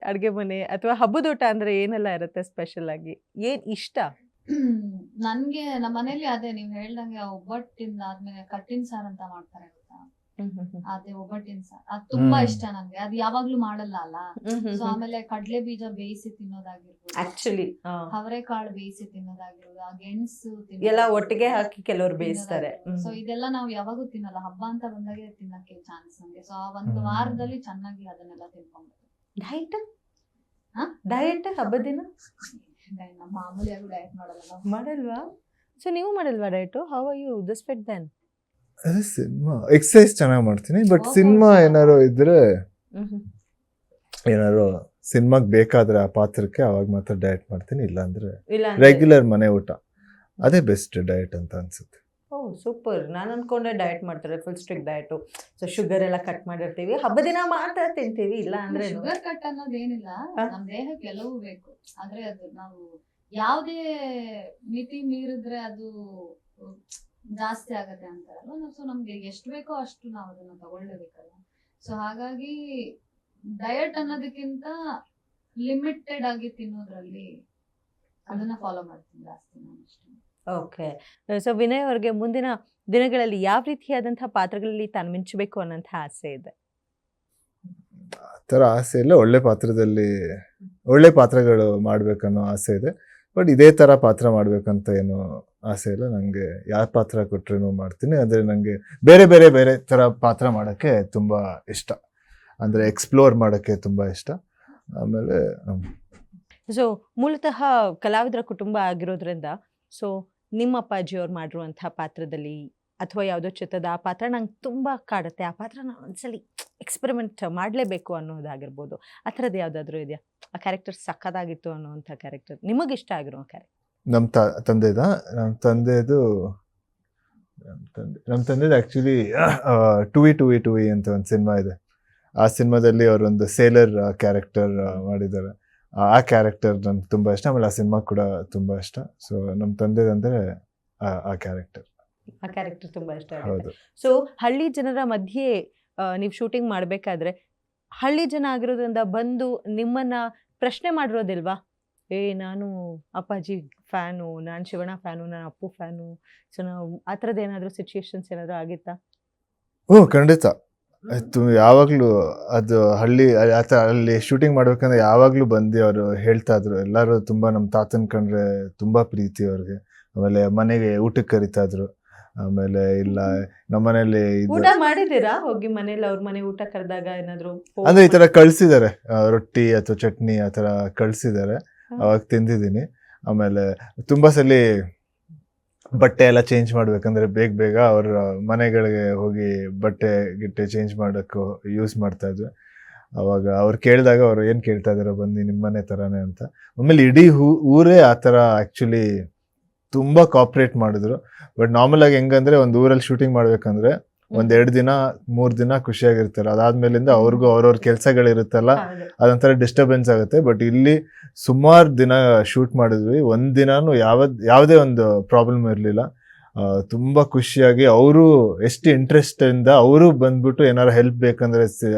ಅಡ್ಗೆ ಮನೆ ಅಥವಾ ಹಬ್ಬದೂಟ ಅಂದ್ರೆ ಏನೆಲ್ಲ ಇರುತ್ತೆ ಸ್ಪೆಷಲ್ ಆಗಿ? ಏನ್ ಇಷ್ಟ? ನನ್ಗೆ ನಮ್ಮ ಮನೇಲಿ ಅದೇ ನೀವ್ ಹೇಳ್ದಂಗೆ ಒಬ್ಬಟ್ಟಿಂದ ಆದ್ಮೇಲೆ ಕಟ್ಟಿನ ಸಾರ್ ಅಂತ ಮಾಡ್ತಾರೆ ಗೊತ್ತಾ, ಅದೇ ಒಬ್ಬಟ್ಟಿನ ಸಾರ್ ಅದ್ ತುಂಬಾ ಇಷ್ಟ ನನ್ಗೆ. ಅದ್ ಯಾವಾಗ್ಲೂ ಮಾಡಲ್ಲ ಅಲ್ಲ. ಸೊ ಆಮೇಲೆ ಕಡ್ಲೆ ಬೀಜ ಬೇಯಿಸಿ ತಿನ್ನೋದಾಗಿರ್ಬೋದು, ಆಕ್ಚುಲಿ ಅವರೆಕಾಳು ಬೇಯಿಸಿ ತಿನ್ನೋದಾಗಿರ್ಬೋದು, ಆ ಗೆಣಸು ಎಲ್ಲ ಒಟ್ಟಿಗೆ ಹಾಕಿ ಕೆಲವರು ಬೇಯಿಸ್ತಾರೆ. ಸೊ ಇದೆಲ್ಲ ನಾವು ಯಾವಾಗೂ ತಿನ್ನಲ್ಲ, ಹಬ್ಬ ಅಂತ ಬಂದಾಗೆ ತಿನ್ನಕ್ಕೆ ಚಾನ್ಸ್ ನಮ್ಗೆ. ಸೊ ಆ ಒಂದು ವಾರದಲ್ಲಿ ಚೆನ್ನಾಗಿ ಅದನ್ನೆಲ್ಲ ತಿನ್ಕೊಂಡ್ಬಿಟ್ಟು. ಡಯಟ್ ಹಬ್ಬದ ದಿನ ನಮ್ಮ ಮಾಮೂಲಿಯಾಗೂ ಡಯಟ್ ಮಾಡಲ್ಲ ನಾವು. ಮಾಡಲ್ವಾ? ಸೊ ನೀವು ಮಾಡಲ್ವಾ diet? How are you this fit then? ಅದೇ ಸಿನಿಮಾ ಎಕ್ಸಸೈಸ್ ಚೆನ್ನಾಗಿ ಮಾಡ್ತೀನಿ, ಬಟ್ ಸಿನಿಮಾ ಏನಾರು ಇದ್ರೆ ಏನಾರು ಸಿನಿಮಾಗ್ ಬೇಕಾದ್ರೆ ಆ ಪಾತ್ರಕ್ಕೆ ಅವಾಗ ಮಾತ್ರ ಡಯಟ್ ಮಾಡ್ತೀನಿ, ಇಲ್ಲಾಂದ್ರೆ ರೆಗ್ಯುಲರ್ ಮನೆ ಊಟ ಅದೇ ಬೆಸ್ಟ್ ಡಯಟ್ ಅಂತ ಅನ್ಸುತ್ತೆ. ಓ ಸೂಪರ್. ನಾನು ಅನ್ಕೊಂಡೆ ಡಯಟ್ ಮಾಡ್ತಾರೆ, full strict diet. So sugar ಎಲ್ಲ ಕಟ್ ಮಾಡಿರ್ತೀವಿ, ಹಬ್ಬ ದಿನ ಮಾತ್ರ ತಿಂತೀವಿ, ಇಲ್ಲ ಅಂದ್ರೆ ಶುಗರ್ ಕಟ್ ಅನ್ನೋದೇನಿಲ್ಲ, ನಮ್ ದೇಹಕ್ಕೆ ಎಲ್ಲವೂ ಬೇಕು. ಆದ್ರೆ ಅದು ನಾವು ಯಾವ್ದೇ ಮಿತಿ ಮೀರಿದ್ರೆ ಅದು ಜಾಸ್ತಿ ಆಗತ್ತೆ ಅಂತಾರಲ್ಲ. ಸೊ ನಮ್ಗೆ ಎಷ್ಟು ಬೇಕೋ ಅಷ್ಟು ನಾವು ಅದನ್ನ ತಗೊಳ್ಳೇಬೇಕಲ್ಲ. ಸೊ ಹಾಗಾಗಿ ಡಯಟ್ ಅನ್ನೋದಕ್ಕಿಂತ ಲಿಮಿಟೆಡ್ ಆಗಿ ತಿನ್ನೋದ್ರಲ್ಲಿ ಅದನ್ನ ಫಾಲೋ ಮಾಡ್ತೀನಿ ಜಾಸ್ತಿ ನಾನು ಅಷ್ಟೇ. ಓಕೆ. ಸೊ ವಿನಯ್ ಅವ್ರಿಗೆ ಮುಂದಿನ ದಿನಗಳಲ್ಲಿ ಯಾವ ರೀತಿಯಾದಂತಹ ಪಾತ್ರಗಳಲ್ಲಿ ತಾನು ಮಿಂಚಬೇಕು ಅನ್ನೋಂಥ ಆಸೆ ಇದೆ? ಆ ಥರ ಆಸೆ ಇಲ್ಲ, ಒಳ್ಳೆ ಪಾತ್ರಗಳು ಮಾಡ್ಬೇಕನ್ನೋ ಆಸೆ ಇದೆ. ಬಟ್ ಇದೇ ಥರ ಪಾತ್ರ ಮಾಡ್ಬೇಕಂತ ಏನು ಆಸೆ ಇಲ್ಲ. ನನಗೆ ಯಾವ ಪಾತ್ರ ಕೊಟ್ರೇನೂ ಮಾಡ್ತೀನಿ. ಆದರೆ ನನಗೆ ಬೇರೆ ಬೇರೆ ಬೇರೆ ಥರ ಪಾತ್ರ ಮಾಡೋಕ್ಕೆ ತುಂಬ ಇಷ್ಟ, ಅಂದರೆ ಎಕ್ಸ್ಪ್ಲೋರ್ ಮಾಡೋಕ್ಕೆ ತುಂಬ ಇಷ್ಟ. ಆಮೇಲೆ ಸೊ ಮೂಲತಃ ಕಲಾವಿದರ ಕುಟುಂಬ ಆಗಿರೋದ್ರಿಂದ, ಸೊ ನಿಮ್ಮ ಅಪ್ಪಾಜಿಯವ್ರು ಮಾಡಿರುವಂಥ ಪಾತ್ರದಲ್ಲಿ ಅಥವಾ ಯಾವುದೋ ಚಿತ್ರದ ಆ ಪಾತ್ರ ನಂಗೆ ತುಂಬ ಕಾಡುತ್ತೆ, ಆ ಪಾತ್ರ ನಾನು ಒಂದ್ಸಲಿ ಎಕ್ಸ್ಪೆರಿಮೆಂಟ್ ಮಾಡಲೇಬೇಕು ಅನ್ನೋದಾಗಿರ್ಬೋದು, ಆ ಥರದ್ದು ಯಾವುದಾದ್ರೂ ಇದೆಯಾ? ಆ ಕ್ಯಾರೆಕ್ಟರ್ ಸಕ್ಕದಾಗಿತ್ತು ಅನ್ನೋವಂಥ ಕ್ಯಾರೆಕ್ಟರ್, ನಿಮಗೆ ಇಷ್ಟ ಆಗಿರೋ ಕ್ಯಾರೆಕ್ಟರ್? ನಮ್ಮ ತಂದೆದು ಆ್ಯಕ್ಚುಲಿ ಟು ವಿ ಅಂತ ಒಂದು ಸಿನಿಮಾ ಇದೆ. ಆ ಸಿನಿಮಾದಲ್ಲಿ ಅವರೊಂದು ಸೇಲರ್ ಕ್ಯಾರೆಕ್ಟರ್ ಮಾಡಿದ್ದಾರೆ. ಆ ಕ್ಯಾರೆಕ್ಟರ್ ನನ್ಗೆ ತುಂಬ ಇಷ್ಟ. ಆಮೇಲೆ ಆ ಸಿನಿಮಾ ಕೂಡ ತುಂಬ ಇಷ್ಟ. ಸೊ ನಮ್ಮ ತಂದೆದಂದರೆ ಆ ಕ್ಯಾರೆಕ್ಟರ್ ತುಂಬ ಇಷ್ಟ ಆಗುತ್ತೆ. ಹೌದು. ಸೊ ಹಳ್ಳಿ ಜನರ ಮಧ್ಯೆ ನೀವು ಶೂಟಿಂಗ್ ಮಾಡಬೇಕಾದ್ರೆ ಹಳ್ಳಿ ಜನ ಆಗಿರೋದ್ರಿಂದ ಬಂದು ನಿಮ್ಮನ್ನ ಪ್ರಶ್ನೆ ಮಾಡಿರೋದಿಲ್ವಾ? ನಾನು ಅಪ್ಪಾಜಿ ಫ್ಯಾನು, ನಾನು ಶಿವಣ್ಣ ಫ್ಯಾನು, ನಾನು ಅಪ್ಪು ಫ್ಯಾನು. ಸೊ ನಾವು ಆ ಥರದ್ದು ಏನಾದರೂ ಸಿಚುಯೇಷನ್ಸ್ ಏನಾದರೂ ಆಗಿತ್ತಾ? ಖಂಡಿತ ಆಯ್ತು. ಯಾವಾಗಲೂ ಅದು ಅಲ್ಲಿ ಶೂಟಿಂಗ್ ಮಾಡ್ಬೇಕಂದ್ರೆ ಯಾವಾಗಲೂ ಬಂದು ಅವರು ಹೇಳ್ತಾ ಇದ್ರು. ಎಲ್ಲರೂ ತುಂಬ ನಮ್ಮ ತಾತನ ಕಂಡ್ರೆ ತುಂಬ ಪ್ರೀತಿ ಅವ್ರಿಗೆ. ಆಮೇಲೆ ಮನೆಗೆ ಊಟಕ್ಕೆ ಕರಿತಾ ಇದ್ರು. ಆಮೇಲೆ ಇಲ್ಲ ನಮ್ಮ ಮನೇಲಿ ಊಟ ಮಾಡಿದ್ದೀರಾ ಹೋಗಿ ಮನೇಲಿ? ಅವ್ರ ಮನೆ ಊಟ ಕರೆದಾಗ ಏನಾದ್ರು ಅಂದ್ರೆ ಈ ತರ ಕಳ್ಸಿದ್ದಾರೆ, ರೊಟ್ಟಿ ಅಥವಾ ಚಟ್ನಿ ಆ ತರ ಕಳ್ಸಿದ್ದಾರೆ, ಅವಾಗ ತಿಂದಿದ್ದೀನಿ. ಆಮೇಲೆ ತುಂಬಾ ಸಲ ಬಟ್ಟೆ ಎಲ್ಲ ಚೇಂಜ್ ಮಾಡ್ಬೇಕಂದ್ರೆ ಬೇಗ ಅವ್ರ ಮನೆಗಳಿಗೆ ಹೋಗಿ ಬಟ್ಟೆ ಚೇಂಜ್ ಮಾಡೋಕ್ಕೂ ಯೂಸ್ ಮಾಡ್ತಾ ಇದ್ವಿ. ಅವಾಗ ಅವ್ರು ಕೇಳಿದಾಗ ಅವ್ರು ಏನು ಕೇಳ್ತಾ ಇದಾರೆ ಬಂದು ನಿಮ್ಮ ಮನೆ ಥರನೇ ಅಂತ. ಆಮೇಲೆ ಇಡೀ ಊರೇ ಆ ಥರ ಆ್ಯಕ್ಚುಲಿ ತುಂಬ ಕಾಪ್ರೇಟ್ ಮಾಡಿದ್ರು. ಬಟ್ ನಾರ್ಮಲ್ ಆಗಿ ಹೆಂಗಂದ್ರೆ ಒಂದು ಊರಲ್ಲಿ ಶೂಟಿಂಗ್ ಮಾಡ್ಬೇಕಂದ್ರೆ 1-2 ದಿನ 3 ದಿನ ಖುಷಿಯಾಗಿರ್ತಾರೆ. ಅದಾದ್ಮೇಲಿಂದ ಅವ್ರಿಗೂ ಅವ್ರವ್ರ ಕೆಲಸಗಳಿರುತ್ತಲ್ಲ, ಅದೊಂಥರ ಡಿಸ್ಟರ್ಬೆನ್ಸ್ ಆಗುತ್ತೆ. ಬಟ್ ಇಲ್ಲಿ ಸುಮಾರು ದಿನ ಶೂಟ್ ಮಾಡಿದ್ವಿ, ಒಂದಿನಾನು ಯಾವುದೇ ಒಂದು ಪ್ರಾಬ್ಲಮ್ ಇರಲಿಲ್ಲ. ತುಂಬ ಖುಷಿಯಾಗಿ ಅವರು ಎಷ್ಟು ಇಂಟ್ರೆಸ್ಟಿಂದ ಅವರು ಬಂದ್ಬಿಟ್ಟು ಏನಾರು ಹೆಲ್ಪ್ ಬೇಕಂದ್ರೆ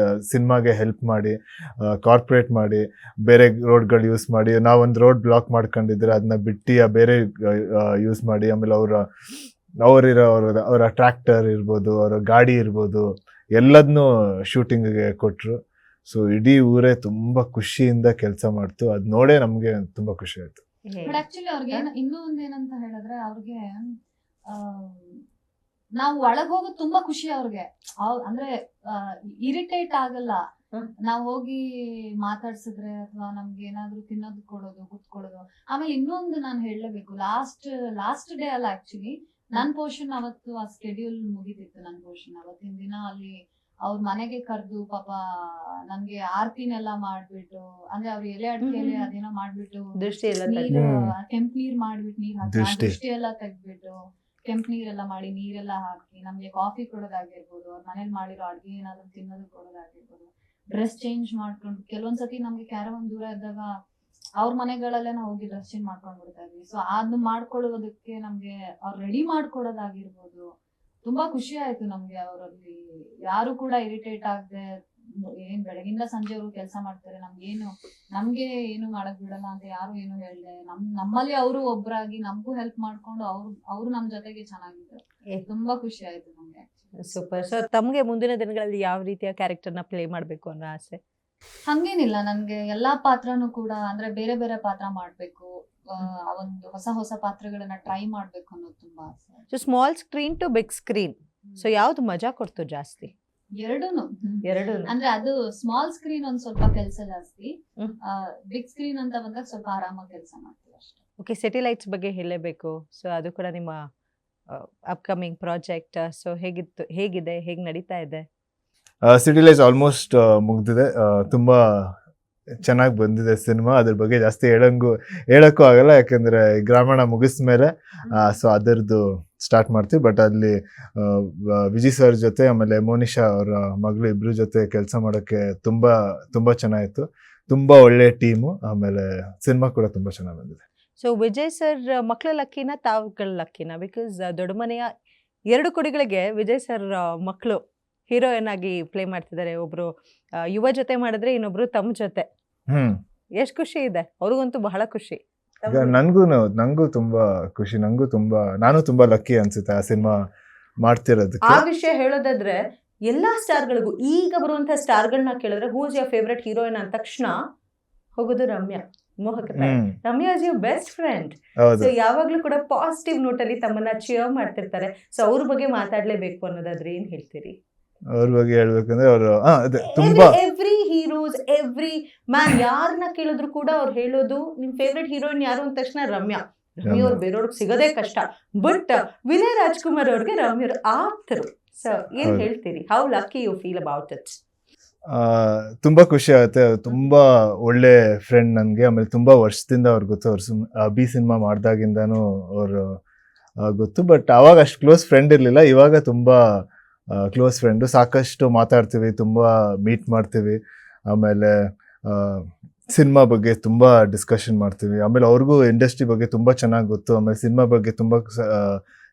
ಸಿನಿಮಾಗೆ ಹೆಲ್ಪ್ ಮಾಡಿ, ಕಾರ್ಪೊರೇಟ್ ಮಾಡಿ, ಬೇರೆ ರೋಡ್ಗಳು ಯೂಸ್ ಮಾಡಿ, ನಾವೊಂದು ರೋಡ್ ಬ್ಲಾಕ್ ಮಾಡ್ಕೊಂಡಿದ್ರೆ ಅದನ್ನ ಬಿಟ್ಟು ಬೇರೆ ಯೂಸ್ ಮಾಡಿ, ಆಮೇಲೆ ಅವರ ಟ್ರ್ಯಾಕ್ಟರ್ ಇರ್ಬೋದು, ಅವರ ಗಾಡಿ ಇರ್ಬೋದು, ಎಲ್ಲದನ್ನೂ ಶೂಟಿಂಗ್ಗೆ ಕೊಟ್ಟರು. ಸೊ ಇಡೀ ಊರೇ ತುಂಬ ಖುಷಿಯಿಂದ ಕೆಲಸ ಮಾಡ್ತು. ಅದು ನೋಡೇ ನಮಗೆ ತುಂಬ ಖುಷಿ ಆಯ್ತು. ಬಟ್ ಆಕ್ಚುಲಿ ಅವ್ರಿಗೆ ಇನ್ನೂ ಒಂದೇನಂತ ಹೇಳಿದ್ರೆ, ಅವ್ರಿಗೆ ನಾವು ಒಳಗ್ ಹೋಗೋದು ತುಂಬಾ ಖುಷಿ ಅವ್ರಿಗೆ. ಅಂದ್ರೆ ಇರಿಟೇಟ್ ಆಗಲ್ಲ ನಾವ್ ಹೋಗಿ ಮಾತಾಡ್ಸಿದ್ರೆ, ಅಥವಾ ನಮ್ಗೆ ಏನಾದ್ರು ತಿನ್ನೋದು ಕೊಡೋದು, ಕುತ್ಕೊಳ್ಳೋದು. ಆಮೇಲೆ ಇನ್ನೊಂದು ನಾನು ಹೇಳಲೇಬೇಕು, ಲಾಸ್ಟ್ ಡೇ ಅಲ್ಲ ಆಕ್ಚುಲಿ ನನ್ ಪೋರ್ಷನ್ ಅವತ್ತು ಆ ಸ್ಕೆಡ್ಯೂಲ್ ಮುಗಿದಿತ್ತು. ನನ್ ಪೋರ್ಷನ್ ಅವತ್ತಿನ ದಿನ ಅಲ್ಲಿ ಅವ್ರ ಮನೆಗೆ ಕರೆದು ಪಾಪ ನನ್ಗೆ ಆರ್ತಿನೆಲ್ಲ ಮಾಡ್ಬಿಟ್ಟು, ಅಂದ್ರೆ ಅವ್ರ ಎಲೆ ಅಡಿಕೆಲೆ ಅದೇನೋ ಮಾಡ್ಬಿಟ್ಟು, ಕೆಂಪ್ ನೀರ್ ಮಾಡ್ಬಿಟ್ಟು, ನೀರ್ ಹಾಕಿ ದೃಷ್ಟಿ ಎಲ್ಲ ತೆಗ್ದ್ಬಿಟ್ಟು, ಕೆಂಪ್ ನೀರೆಲ್ಲ ಮಾಡಿ ನೀರೆಲ್ಲ ಹಾಕಿ ನಮ್ಗೆ ಕಾಫಿ ಕೊಡೋದಾಗಿರ್ಬೋದು, ಅವ್ರ ಮನೇಲಿ ಮಾಡಿರೋ ಅಡ್ಗೆ ಏನಾದ್ರು ತಿನ್ನೋದು ಕೊಡೋದಾಗಿರ್ಬೋದು, ಡ್ರೆಸ್ ಚೇಂಜ್ ಮಾಡ್ಕೊಂಡು, ಕೆಲವೊಂದ್ಸತಿ ನಮ್ಗೆ ಕ್ಯಾರವನ್ ದೂರ ಇದ್ದಾಗ ಅವ್ರ ಮನೆಗಳಲ್ಲೇ ನಾವು ಹೋಗಿ ಡ್ರೆಸ್ ಚೇಂಜ್ ಮಾಡ್ಕೊಂಡ್ ಬಿಡ್ತಾ ಇದ್ವಿ. ಸೊ ಅದನ್ನ ಮಾಡ್ಕೊಳ್ಳೋದಕ್ಕೆ ನಮ್ಗೆ ಅವ್ರು ರೆಡಿ ಮಾಡ್ಕೊಡೋದಾಗಿರ್ಬೋದು, ತುಂಬಾ ಖುಷಿ ಆಯ್ತು ನಮ್ಗೆ. ಅವರಲ್ಲಿ ಯಾರು ಕೂಡ ಇರಿಟೇಟ್ ಆಗದೆ ಏನ್ ಬೆಳಗಿಂದ ಸಂಜೆವರೆಗೂ ಕೆಲಸ ಮಾಡ್ತಾರೆ, ನಮ್ಗೆ ಏನು ಮಾಡಕ್ ಬಿಡಲ್ಲ ಅಂತ ಯಾರು ಏನು ಹೇಳ್ದೆ, ನಮ್ಮಲ್ಲಿ ಅವರು ಒಬ್ರಾಗಿ ನಮಗೂ ಹೆಲ್ಪ್ ಮಾಡ್ಕೊಂಡು ಅವ್ರು ನಮ್ ಜೊತೆಗೆ ಚೆನ್ನಾಗಿದ್ದಾರೆ. ತುಂಬಾ ಖುಷಿ ಆಯ್ತು ನಮ್ಗೆ. ಸೂಪರ್. ಸೊ ತಮ್ಗೆ ಮುಂದಿನ ದಿನಗಳಲ್ಲಿ ಯಾವ ರೀತಿಯ ಕ್ಯಾರೆಕ್ಟರ್ನ ಪ್ಲೇ ಮಾಡ್ಬೇಕು ಅನ್ನೋ ಆಸೆ? ಹಂಗೇನಿಲ್ಲ, ನನ್ಗೆ ಎಲ್ಲಾ ಪಾತ್ರನೂ ಕೂಡ ಅಂದ್ರೆ ಬೇರೆ ಬೇರೆ ಪಾತ್ರ ಮಾಡ್ಬೇಕು, ಒಂದು ಹೊಸ ಪಾತ್ರಗಳನ್ನ ಟ್ರೈ ಮಾಡ್ಬೇಕು ಅನ್ನೋದು ತುಂಬಾ ಆಸೆ. So small screen to big screen, so ಯಾವ್ದು ಮಜಾ ಕೊಡ್ತು ಜಾಸ್ತಿ? ಎರಡೂನು. ಅಂದ್ರೆ ಅದು ಸ್ಮಾಲ್ ಸ್ಕ್ರೀನ್ ಒಂದ್ ಸ್ವಲ್ಪ ಕೆಲಸ ಜಾಸ್ತಿ, ಬಿಗ್ ಸ್ಕ್ರೀನ್ ಅಂತ ಬಂದಾಗ ಸ್ವಲ್ಪ ಆರಾಮಾಗಿ ಕೆಲಸ ಮಾಡ್ತೀವಿ ಅಷ್ಟೇ. ಓಕೆ, ಸ್ಯಾಟಲೈಟ್ಸ್ ಬಗ್ಗೆ ಹೇಳಬೇಕು. ಸೊ ಅದು ಕೂಡ ನಿಮ್ಮ ಅಪ್ಕಮಿಂಗ್ ಪ್ರಾಜೆಕ್ಟ್. ಸೊ ಹೇಗಿದೆ, ಹೇಗೆ ನಡೀತಾ ಇದೆ? ಸಿಟಿಲೈಸ್ ಆಲ್ಮೋಸ್ಟ್ ಮುಗ್ದಿದೆ. ತುಂಬಾ ಚೆನ್ನಾಗಿ ಬಂದಿದೆ ಸಿನಿಮಾ. ಅದ್ರ ಬಗ್ಗೆ ಜಾಸ್ತಿ ಹೇಳಕ್ಕೂ ಆಗಲ್ಲ, ಯಾಕಂದ್ರೆ ಗ್ರಾಮೀಣ ಮುಗಿಸ್ಮೇಲೆ ಸೊ ಅದರದ್ದು ಸ್ಟಾರ್ಟ್ ಮಾಡ್ತೀವಿ. ಬಟ್ ಅಲ್ಲಿ ವಿಜಯ್ ಸರ್ ಜೊತೆ ಆಮೇಲೆ ಮೋನಿಶಾ ಅವರ ಮಗಳು ಇಬ್ರು ಜೊತೆ ಕೆಲಸ ಮಾಡೋಕ್ಕೆ ತುಂಬಾ ತುಂಬಾ ಚೆನ್ನಾಗಿತ್ತು. ತುಂಬಾ ಒಳ್ಳೆ ಟೀಮು, ಆಮೇಲೆ ಸಿನಿಮಾ ಕೂಡ ತುಂಬಾ ಚೆನ್ನಾಗಿ ಬಂದಿದೆ. ಸೊ ವಿಜಯ್ ಸರ್ ಮಕ್ಕಳ ಲಕ್ಕಿನ ತಾವುಗಳ ಲಕ್ಕಿನ? ಬಿಕಾಸ್ ದೊಡ್ಡ ಮನೆಯ 2 ಕುಡಿಗಳಿಗೆ ವಿಜಯ್ ಸರ್ ಮಕ್ಕಳು ಹೀರೋಯಿನ್ ಆಗಿ ಪ್ಲೇ ಮಾಡ್ತಿದ್ದಾರೆ. ಒಬ್ರು ಯುವ ಜೊತೆ ಮಾಡಿದ್ರೆ, ಇನ್ನೊಬ್ರು ತಮ್ಮ ಜೊತೆ. ಎಷ್ಟು ಖುಷಿ ಇದೆ, ಅವ್ರಿಗಂತೂ ಬಹಳ ಖುಷಿ. ನಂಗೂ ತುಂಬಾ ಖುಷಿ, ನಾನು ತುಂಬಾ ಲಕ್ಕಿ ಅನ್ಸುತ್ತೆ ಆ ಸಿನಿಮಾ ಮಾಡ್ತಿರೋದಕ್ಕೆ. ಆ ವಿಷಯ ಹೇಳೋದಾದ್ರೆ ಎಲ್ಲಾ ಸ್ಟಾರ್ಗಳಿಗೂ ಈಗ ಬರುವಂತಹ ಸ್ಟಾರ್ಗಳನ್ನ ಕೇಳಿದ್ರೆ who is your favourite heroine ಅಂದ ತಕ್ಷಣ ಹೋಗೋದು Ramya. Ramya is your best friend. So ಯಾವಾಗ್ಲೂ ಕೂಡ ಪಾಸಿಟಿವ್ ನೋಟ್ ಅಲ್ಲಿ ತಮ್ಮನ್ನ ಚಿಯರ್ ಮಾಡ್ತಿರ್ತಾರೆ. ಸೊ ಅವ್ರ ಬಗ್ಗೆ ಮಾತಾಡ್ಲೇಬೇಕು ಅನ್ನೋದಾದ್ರೆ ಏನ್ ಹೇಳ್ತೀರಿ? ಅವ್ರ ಬಗ್ಗೆ ಹೇಳ್ಬೇಕಂದ್ರೆ ಅವರು ತುಂಬಾ ಎವ್ರಿ ಹೀರೋಸ್, ಎವ್ರಿ ಮ್ಯಾನ್ ಯಾರನ್ನ ಕೇಳಿದ್ರು ಕೂಡ ಅವ್ರು ಹೇಳೋದು ನಿಮ್ ಫೇವ್ರೆಟ್ ಹೀರೋಯಿನ್ ಯಾರು ಅಂದ ತಕ್ಷಣ ರಮ್ಯಾ. ರಮ್ಯಾ ಅವ್ರು ಬೇರೆಯವ್ರಿಗೆ ಸಿಗೋದೇ ಕಷ್ಟ, ಬಟ್ ವಿನಯ್ ರಾಜ್ಕುಮಾರ್ ಅವ್ರಿಗೆ ರಮ್ಯಾ ಅವ್ರು ಆಪ್ತರು. ಸೊ ಏನ್ ಹೇಳ್ತೀರಿ? How lucky you feel about it? ತುಂಬಾ ಖುಷಿ ಆಗುತ್ತೆ. ತುಂಬಾ ಒಳ್ಳೆ ಫ್ರೆಂಡ್ ನನ್ಗೆ. ಆಮೇಲೆ ತುಂಬಾ ವರ್ಷದಿಂದ ಅವ್ರು ಗೊತ್ತು. ಅವ್ರು ಬಿ ಸಿನಿಮಾ ಮಾಡ್ದಾಗಿಂದಾನು ಅವ್ರು ಗೊತ್ತು. ಬಟ್ ಅವಾಗ ಅಷ್ಟು ಕ್ಲೋಸ್ ಫ್ರೆಂಡ್ ಇರ್ಲಿಲ್ಲ. ಇವಾಗ ತುಂಬಾ ಕ್ಲೋಸ್ ಫ್ರೆಂಡು. ಸಾಕಷ್ಟು ಮಾತಾಡ್ತೀವಿ, ತುಂಬಾ ಮೀಟ್ ಮಾಡ್ತೀವಿ. ಆಮೇಲೆ ಸಿನಿಮಾ ಬಗ್ಗೆ ತುಂಬಾ ಡಿಸ್ಕಷನ್ ಮಾಡ್ತೀವಿ. ಆಮೇಲೆ ಅವ್ರಿಗೂ ಇಂಡಸ್ಟ್ರಿ ಬಗ್ಗೆ ತುಂಬಾ ಚೆನ್ನಾಗಿ ಗೊತ್ತು. ಆಮೇಲೆ ಸಿನಿಮಾ ಬಗ್ಗೆ ತುಂಬಾ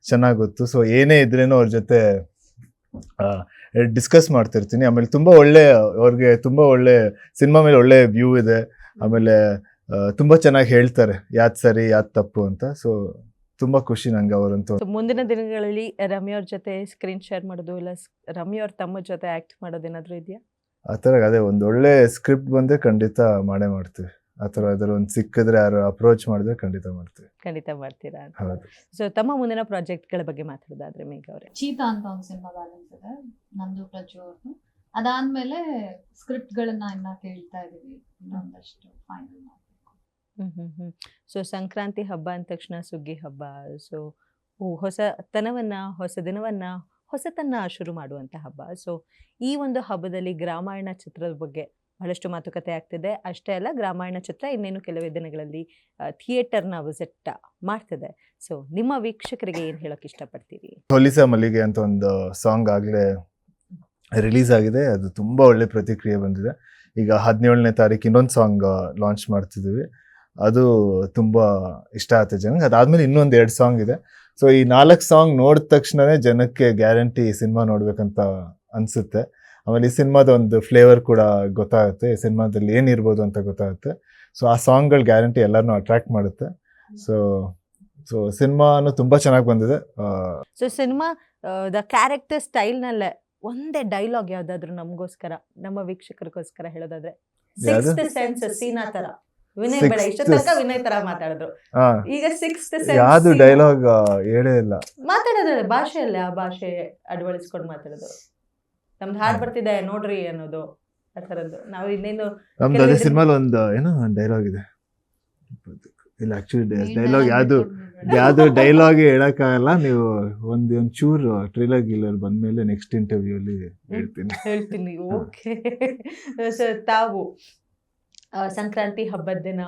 ಚೆನ್ನಾಗಿ ಗೊತ್ತು. ಸೊ ಏನೇ ಇದ್ರೇನು ಅವ್ರ ಜೊತೆ ಡಿಸ್ಕಸ್ ಮಾಡ್ತಿರ್ತೀನಿ. ಆಮೇಲೆ ಅವ್ರಿಗೆ ತುಂಬಾ ಒಳ್ಳೆ ಸಿನಿಮಾ ಮೇಲೆ ಒಳ್ಳೆ ವ್ಯೂ ಇದೆ. ಆಮೇಲೆ ತುಂಬಾ ಚೆನ್ನಾಗಿ ಹೇಳ್ತಾರೆ ಯಾವ್ದು ಸರಿ ಯಾವ್ದು ತಪ್ಪು ಅಂತ. ಸೊ ತುಂಬಾ ಖುಷಿ ನಂಗೆ ಅವರಂತೂ. ಮುಂದಿನ ದಿನಗಳಲ್ಲಿ ರಮ್ಯಾ ಅವ್ರ ಜೊತೆ ಸ್ಕ್ರೀನ್ ಶೇರ್ ಮಾಡೋದು, ಇಲ್ಲ ರಮ್ಯಾ ಅವ್ರ ತಮ್ಮ ಜೊತೆ ಆಕ್ಟ್ ಮಾಡೋದೇನಾದ್ರೂ ಇದೆಯಾ? ಆ ಥರ ಅದೇ ಒಂದು ಒಳ್ಳೆ ಸ್ಕ್ರಿಪ್ಟ್ ಬಂದ್ರೆ ಖಂಡಿತ ಮಾಡೇ ಮಾಡ್ತೀವಿ. ಆ ಥರ ಯಾವ್ದಾದ್ರು ಒಂದು ಸಿಕ್ಕಿದ್ರೆ, ಯಾರು ಅಪ್ರೋಚ್ ಮಾಡಿದ್ರೆ ಖಂಡಿತ ಮಾಡ್ತೀರಾ? ಹೌದು. ಸೊ ತಮ್ಮ ಮುಂದಿನ ಪ್ರಾಜೆಕ್ಟ್ಗಳ ಬಗ್ಗೆ ಮಾತಾಡೋದಾದ್ರೆ ಮೇಘ ಅವರೇ? ಚೀತಾ ಅಂತ ಒಂದು ಸಿನಿಮಾ ಬ್ಯಾಲೆನ್ಸ್ ಇದೆ, ನಂದು ಪ್ರಜ್ಜು ಅವ್ರದ್ದು. ಅದಾದ್ಮೇಲೆ ಸ್ಕ್ರಿಪ್ಟ್ ಗಳನ್ನ ಇನ್ನ ಕೇಳ್ತಾ ಇದೀವಿ, ಇನ್ನೊಂದಷ್ಟು ಫೈನಲ್ ಮಾಡಬೇಕು. ಸೊ ಸಂಕ್ರಾಂತಿ ಹಬ್ಬ ಅಂದ ತಕ್ಷಣ ಸುಗ್ಗಿ ಹಬ್ಬ. ಸೊ ಹೊಸತನವನ್ನ, ಹೊಸ ದಿನವನ್ನ, ಹೊಸತನ್ನ ಶುರು ಮಾಡುವಂತ ಹಬ್ಬ. ಸೊ ಈ ಒಂದು ಹಬ್ಬದಲ್ಲಿ ಗ್ರಾಮಾಯಣ ಚಿತ್ರದ ಬಗ್ಗೆ ಬಹಳಷ್ಟು ಮಾತುಕತೆ ಆಗ್ತಿದೆ. ಅಷ್ಟೇ ಅಲ್ಲ, ಗ್ರಾಮಾಯಣ ಚಿತ್ರ ಇನ್ನೇನು ಕೆಲವೇ ದಿನಗಳಲ್ಲಿ ಥಿಯೇಟರ್ನ ವಿಸಿಟ್ ಮಾಡ್ತಿದೆ. ಸೊ ನಿಮ್ಮ ವೀಕ್ಷಕರಿಗೆ ಏನ್ ಹೇಳಕ್ ಇಷ್ಟಪಡ್ತೀರಿ? ಹೊಲಿಸ ಮಲ್ಲಿಗೆ ಅಂತ ಒಂದು ಸಾಂಗ್ ಆಗ್ಲೇ ರಿಲೀಸ್ ಆಗಿದೆ. ಅದು ತುಂಬಾ ಒಳ್ಳೆ ಪ್ರತಿಕ್ರಿಯೆ ಬಂದಿದೆ. ಈಗ 17ನೇ ತಾರೀಕು ಇನ್ನೊಂದು ಸಾಂಗ್ ಲಾಂಚ್ ಮಾಡ್ತಿದ್ದೀವಿ. ಅದು ತುಂಬಾ ಇಷ್ಟ ಆಗುತ್ತೆ ಜನಕ್ಕೆ. ಅದಾದ್ಮೇಲೆ ಇನ್ನೊಂದು 2 ಸಾಂಗ್ ಇದೆ. ಸೊ ಈ 4 ಸಾಂಗ್ ನೋಡಿದ ತಕ್ಷಣನೇ ಜನಕ್ಕೆ ಗ್ಯಾರಂಟಿ ಈ ಸಿನಿಮಾ ನೋಡ್ಬೇಕಂತ ಅನ್ಸುತ್ತೆ. ಆಮೇಲೆ ಈ ಸಿನಿಮಾದ ಒಂದು ಫ್ಲೇವರ್ ಕೂಡ ಗೊತ್ತಾಗುತ್ತೆ, ಈ ಸಿನಿಮಾದಲ್ಲಿ ಏನಿರ್ಬೋದು ಅಂತ ಗೊತ್ತಾಗುತ್ತೆ. ಸೊ ಆ ಸಾಂಗ್ಗಳು ಗ್ಯಾರಂಟಿ ಎಲ್ಲರನ್ನೂ ಅಟ್ರಾಕ್ಟ್ ಮಾಡುತ್ತೆ. ಸೊ ಸಿನಿಮಾನು ತುಂಬಾ ಚೆನ್ನಾಗಿ ಬಂದಿದೆ. ಸೊ ಸಿನಿಮಾ ದ ಕ್ಯಾರೆಕ್ಟರ್ ಸ್ಟೈಲ್ನಲ್ಲೇ ಒಂದೇ ಡೈಲಾಗ್ ಯಾವ್ದಾದ್ರು ನಮಗೋಸ್ಕರ, ನಮ್ಮ ವೀಕ್ಷಕರಿಗೋಸ್ಕರ ಹೇಳೋದಾದ್ರೆ? ಸಿಕ್ಸ್ತ್ ಸೆನ್ಸ್ ಸೀನಾ ತರ. ವಿನಯ್ ಬೇಡ, ಇಷ್ಟ ತನಕ ವಿನಯ್ ತರ ಮಾತಾಡಿದ್ರು. ಈಗ ಸಿಕ್ಸ್ತ್ ಸೆನ್ಸ್ ಯಾವ್ದು ಡೈಲಾಗ್ ಹೇಳೇ ಇಲ್ಲ. ಮಾತಾಡೋದು ಭಾಷೆಯಲ್ಲೇ, ಆ ಭಾಷೆ ಅಳವಡಿಸ್ಕೊಂಡು ಮಾತಾಡೋದು. ನಮ್ದು ಹಾಡ್ ಬರ್ತಿದೆ ನೋಡ್ರಿ ಅನ್ನೋದು, ಆ ಥರದ್ದು. ನಾವು ಇನ್ನೇನು ನಮ್ದು ಅದೇ ಸಿನಿಮಾಲ್ ಒಂದು ಏನೋ ಡೈಲಾಗ್ ಇದೆ. ಇಲ್ಲ ಆಕ್ಚುಲಿ ಡೈಲಾಗ್ ಯಾವ್ದು ಡೈಲಾಗ್ ಹೇಳಕ್ಕಾಗಲ್ಲ. ನೀವು ಒಂಚೂರು ಟ್ರೈಲರ್ ಗಿಲ್ಲರ್ ಬಂದ್ಮೇಲೆ ನೆಕ್ಸ್ಟ್ ಇಂಟರ್ವ್ಯೂ ಅಲ್ಲಿ ಹೇಳ್ತೀನಿ. ಓಕೆ. ತಾವು ಸಂಕ್ರಾಂತಿ ಹಬ್ಬದ ದಿನ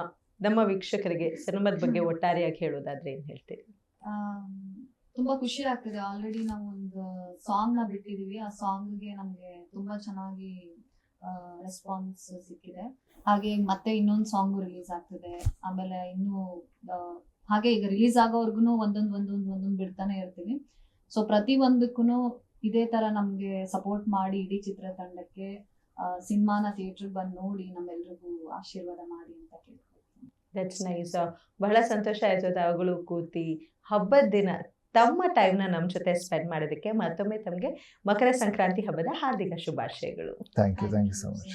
ನಮ್ಮ ವೀಕ್ಷಕರಿಗೆ ಸಿನಿಮಾದ ಬಗ್ಗೆ ಒಟ್ಟಾರೆಯಾಗಿ ಹೇಳೋದಾದ್ರೆ ಏನ್ ಹೇಳ್ತೀರಿ? ತುಂಬಾ ಖುಷಿ ಆಗ್ತಿದೆ. ಆಲ್ರೆಡಿ ನಾವು ಒಂದು ಸಾಂಗ್ ನ ಬಿಟ್ಟಿದೀವಿ. ಆ ಸಾಂಗ್ಗೆ ನಮ್ಗೆ ತುಂಬಾ ಚೆನ್ನಾಗಿ ರೆಸ್ಪಾನ್ಸ್ ಸಿಕ್ಕಿದೆ. ಹಾಗೆ ಮತ್ತೆ ಇನ್ನೊಂದು ಸಾಂಗು ರಿಲೀಸ್ ಆಗ್ತಿದೆ. ಆಮೇಲೆ ಇನ್ನು ಹಾಗೆ ಈಗ ರಿಲೀಸ್ ಆಗೋವರ್ಗುನು ಒಂದೊಂದು ಬಿಡ್ತಾನೆ ಇರ್ತೀವಿ. ಸೊ ಪ್ರತಿ ಒಂದಕ್ಕೂ ಇದೇ ತರ ನಮ್ಗೆ ಸಪೋರ್ಟ್ ಮಾಡಿ ಇಡೀ ಚಿತ್ರತಂಡಕ್ಕೆ ಸಿನಿಮಾನ ಥಿಯೇಟರ್ ಬಂದು ನೋಡಿ ನಮ್ಮೆಲ್ರಿಗೂ ಆಶೀರ್ವಾದ ಮಾಡಿ ಅಂತ ಕೇಳ್ಕೊಳ್ತೀನಿ. That's nice. ಬಹಳ ಸಂತೋಷ ಆಯ್ತು ತಾವುಗಳು ಕೂತಿ ಹಬ್ಬದ ದಿನ ತಮ್ಮ ಟೈಮ್ನ ನಮ್ಮ ಜೊತೆ ಸ್ಪೆಂಡ್ ಮಾಡೋದಕ್ಕೆ. ಮತ್ತೊಮ್ಮೆ ತಮಗೆ ಮಕರ ಸಂಕ್ರಾಂತಿ ಹಬ್ಬದ ಹಾರ್ದಿಕ ಶುಭಾಶಯಗಳು. Thank you so much.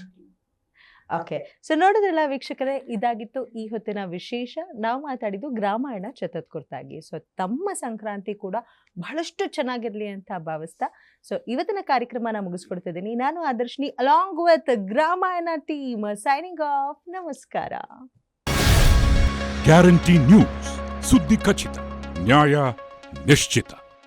Okay, so ನೋಡಿದ್ರಲ್ಲ ವೀಕ್ಷಕರೇ, ಇದಾಗಿತ್ತು ಈ ಹೊತ್ತಿನ ವಿಶೇಷ. ನಾವು ಮಾತಾಡಿದ್ದು ಗ್ರಾಮಾಯಣ ಚತತ್ ಕುರಿತಾಗಿ. ಸೊ ತಮ್ಮ ಸಂಕ್ರಾಂತಿ ಕೂಡ ಬಹಳಷ್ಟು ಚೆನ್ನಾಗಿರಲಿ ಅಂತ ಭಾವಿಸ್ತಾ ಸೊ ಇವತ್ತಿನ ಕಾರ್ಯಕ್ರಮನ ಮುಗಿಸ್ಕೊಡ್ತಿದ್ದೀನಿ. ನಾನು Adarshini along with Gramayana team signing off. ನಮಸ್ಕಾರ. ಗ್ಯಾರಂಟಿ ನ್ಯೂಸ್, ಸುದ್ದಿ ಖಚಿತ, ನ್ಯಾಯ ನಿಶ್ಚಿತ.